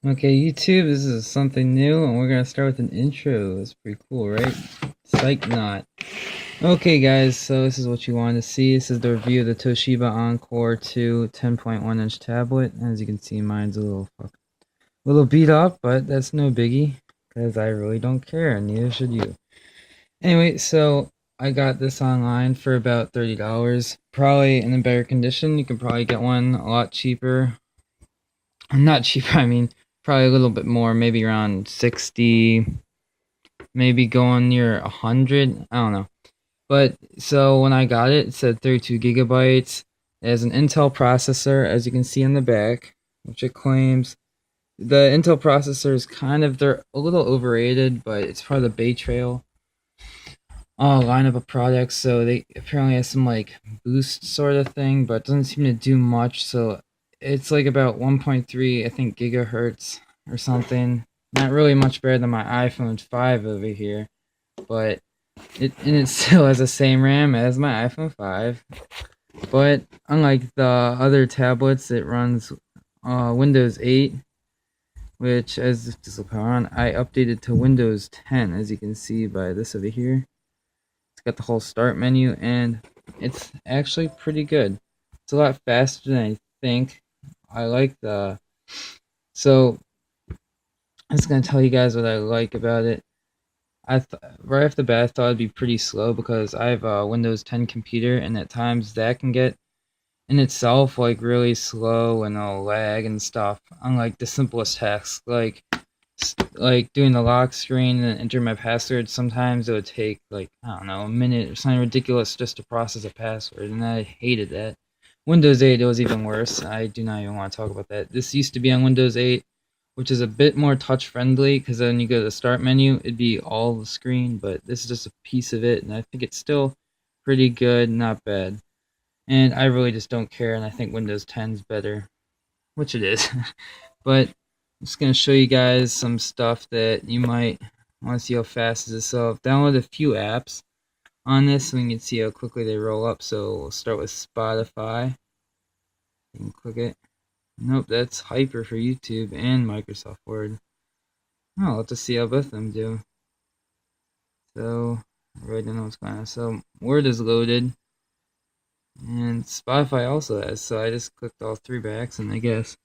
Okay, YouTube, this is something new, and we're gonna start with an intro. It's pretty cool, right? Psych not. Okay, guys, so this is what you wanted to see. This is the review of the Toshiba Encore 2 10.1-inch tablet. As you can see, mine's a little beat up, but that's no biggie, because I really don't care, and neither should you. Anyway, so I got this online for about $30. Probably in a better condition. You can probably get one a lot cheaper. Not cheaper, I mean, probably a little bit more, maybe around 60, maybe going near 100. I don't know. But so when I got it, it said 32 gigabytes. It has an Intel processor, as you can see on the back, which it claims. The Intel processor is they're a little overrated, but it's part of the Bay Trail lineup of products. So they apparently have some like boost sort of thing, but it doesn't seem to do much. So it's like about 1.3, I think, gigahertz or something. Not really much better than my iPhone 5 over here, but it still has the same RAM as my iPhone 5. But unlike the other tablets, it runs Windows 8, which, as this will power on, I updated to Windows 10, as you can see by this over here. It's got the whole start menu, and it's actually pretty good. It's a lot faster than I think. I like the... So, I'm just going to tell you guys what I like about it. Right off the bat, I thought it'd be pretty slow because I have a Windows 10 computer, and at times that can get in itself like really slow and it'll lag and stuff. Unlike the simplest tasks, like doing the lock screen and entering my password, sometimes it would take like, I don't know, a minute or something ridiculous just to process a password, and I hated that. Windows 8, it was even worse. I do not even want to talk about that. This used to be on Windows 8, which is a bit more touch friendly, because then you go to the start menu, it'd be all the screen, but this is just a piece of it, and I think it's still pretty good, not bad. And I really just don't care, and I think Windows 10 is better, which it is. But I'm just going to show you guys some stuff that you might want to see how fast it is. So I've downloaded a few apps on this so we can see how quickly they roll up. So we'll start with Spotify. You can click it. Nope, that's Hyper for YouTube and Microsoft Word. Oh, let's just see how both of them do. So I really don't know what's going on. So Word is loaded. And Spotify also has, so I just clicked all three by accident, I guess.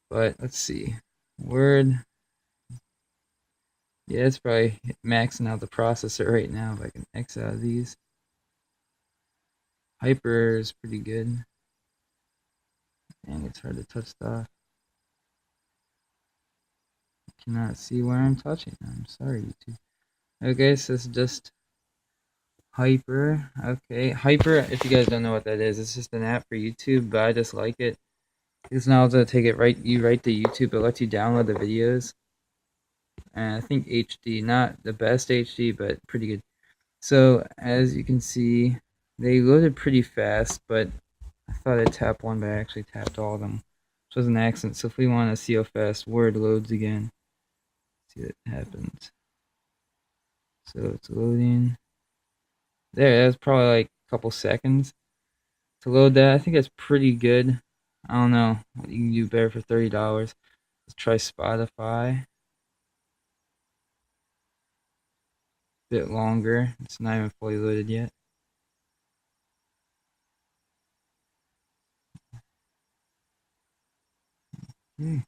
But let's see. Word. Yeah, it's probably maxing out the processor right now if I can X out of these. Hyper is pretty good. Dang, it's hard to touch stuff. I cannot see where I'm touching. I'm sorry, YouTube. Okay, so it's just Hyper. Okay, Hyper, if you guys don't know what that is, it's just an app for YouTube, but I just like it. Because now to take it right to YouTube, it lets you download the videos. And I think HD, not the best HD, but pretty good. So as you can see, they loaded pretty fast, but I thought I'd tap one, but I actually tapped all of them, which was an accident. So if we want to see how fast Word loads again, see what happens. So it's loading. There, that's probably like a couple seconds to load that. I think that's pretty good. I don't know what you can do better for $30. Let's try Spotify. Bit longer. It's not even fully loaded yet. Okay.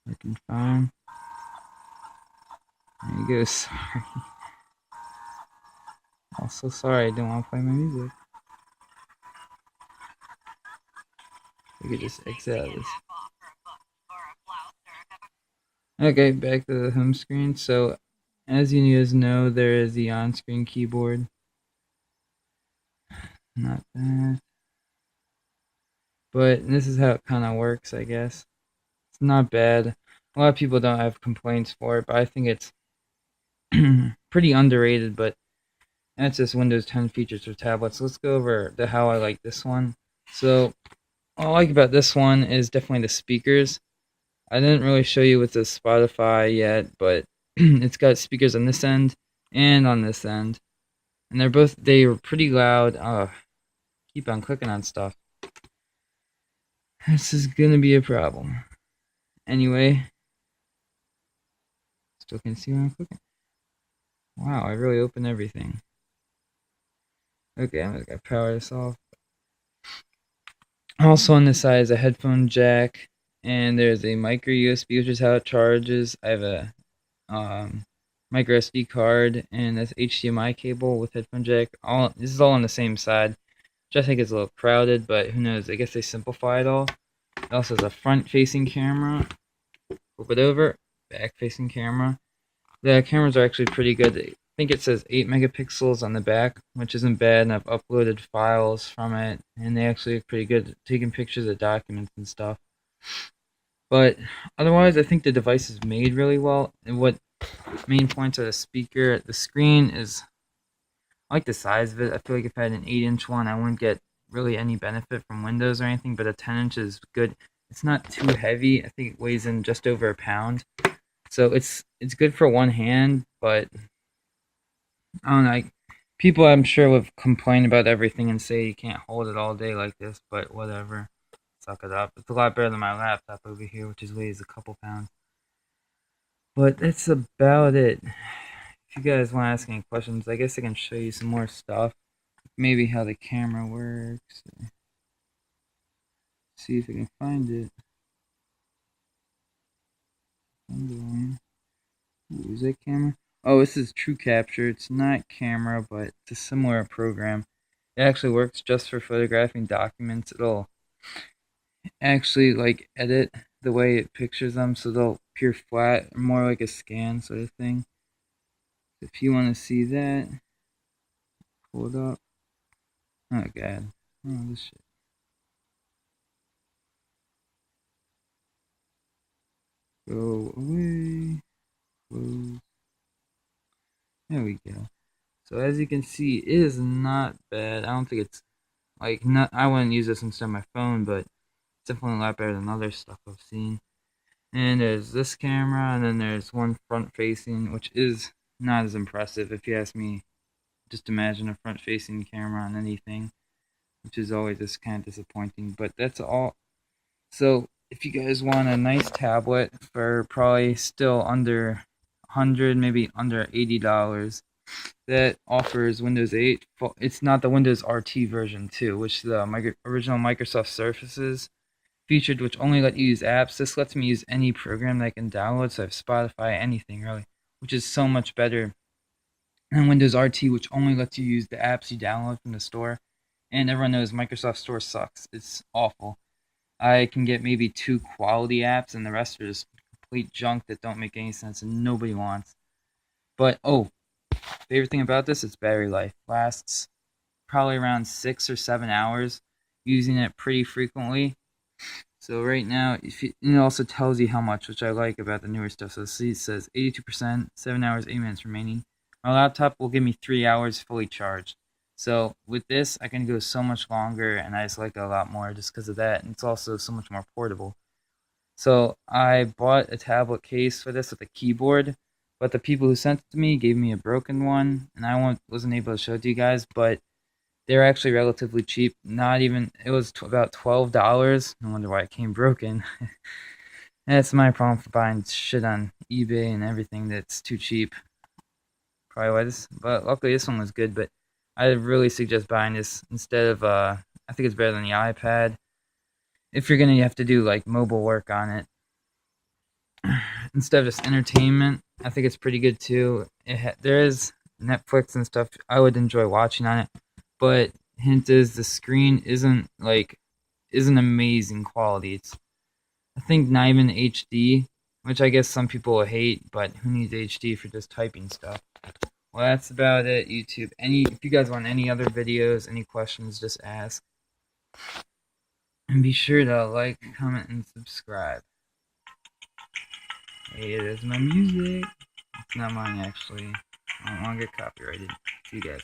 I can find. There you go. Sorry. Also sorry I didn't want to play my music. We could just exit out of this. Okay, back to the home screen. So, as you guys know, there is the on-screen keyboard. Not bad. But this is how it kind of works, I guess. It's not bad. A lot of people don't have complaints for it, but I think it's pretty underrated, but that's just Windows 10 features for tablets. Let's go over to how I like this one. So, what I like about this one is definitely the speakers. I didn't really show you with the Spotify yet, but it's got speakers on this end and on this end. And they were pretty loud. Keep on clicking on stuff. This is gonna be a problem. Anyway, still can see where I'm clicking. Wow, I really opened everything. Okay, I'm just gonna power this off. Also on the side is a headphone jack, and there's a micro USB, which is how it charges. I have a micro SD card and this HDMI cable with headphone jack. This is all on the same side, which I think is a little crowded, but who knows? I guess they simplify it all. It also has a front-facing camera. Flip it over, back-facing camera. The cameras are actually pretty good. I think it says 8 megapixels on the back, which isn't bad, and I've uploaded files from it, and they actually look pretty good at taking pictures of documents and stuff. But otherwise, I think the device is made really well, and what main points are the speaker. The screen is, I like the size of it. I feel like if I had an 8-inch one, I wouldn't get really any benefit from Windows or anything, but a 10-inch is good. It's not too heavy. I think it weighs in just over a pound. So it's good for one hand, but I don't know. People, I'm sure, would complain about everything and say you can't hold it all day like this, but whatever. Suck it up. It's a lot better than my laptop over here, which weighs a couple pounds. But that's about it. If you guys want to ask any questions, I guess I can show you some more stuff. Maybe how the camera works. See if I can find it. Ooh, is that camera? Oh, this is True Capture. It's not camera, but it's a similar program. It actually works just for photographing documents. It'll actually like edit the way it pictures them, so they'll appear flat, more like a scan sort of thing. If you want to see that, pull it up. Oh god. Oh, this shit. Go away. Close. There we go. So as you can see, it is not bad. I don't think it's like not. I wouldn't use this instead of my phone, but it's definitely a lot better than other stuff I've seen. And there's this camera, and then there's one front-facing, which is not as impressive if you ask me. Just imagine a front-facing camera on anything, which is always just kind of disappointing. But that's all. So if you guys want a nice tablet for probably still under 100, maybe under $80, that offers Windows 8. It's not the Windows RT version 2, which the original Microsoft Surfaces featured, which only let you use apps. This lets me use any program that I can download, so I have Spotify, anything really, which is so much better than Windows RT, which only lets you use the apps you download from the store. And everyone knows Microsoft Store sucks. It's awful. I can get maybe 2 quality apps, and the rest are just complete junk that don't make any sense and nobody wants. But favorite thing about this, its battery life lasts probably around 6 or 7 hours, using it pretty frequently. So right now, it also tells you how much, which I like about the newer stuff. So see, it says 82%, 7 hours, 8 minutes remaining. My laptop will give me 3 hours fully charged. So with this, I can go so much longer, and I just like it a lot more just because of that. And it's also so much more portable. So I bought a tablet case for this with a keyboard, but the people who sent it to me gave me a broken one, and I wasn't able to show it to you guys, but they're actually relatively cheap. Not even, it was about $12. No wonder why it came broken. That's my problem for buying shit on eBay and everything that's too cheap. Probably why this, but luckily this one was good. But I really suggest buying this instead of, I think it's better than the iPad. If you're gonna have to do like mobile work on it, instead of just entertainment, I think it's pretty good too. There is Netflix and stuff I would enjoy watching on it, but hint is the screen isn't amazing quality. It's, I think, not even HD, which I guess some people will hate, but who needs HD for just typing stuff? Well, that's about it, YouTube. If you guys want any other videos, any questions, just ask. And be sure to like, comment, and subscribe. Hey, there's my music. It's not mine, actually. I don't want to get copyrighted. See you guys.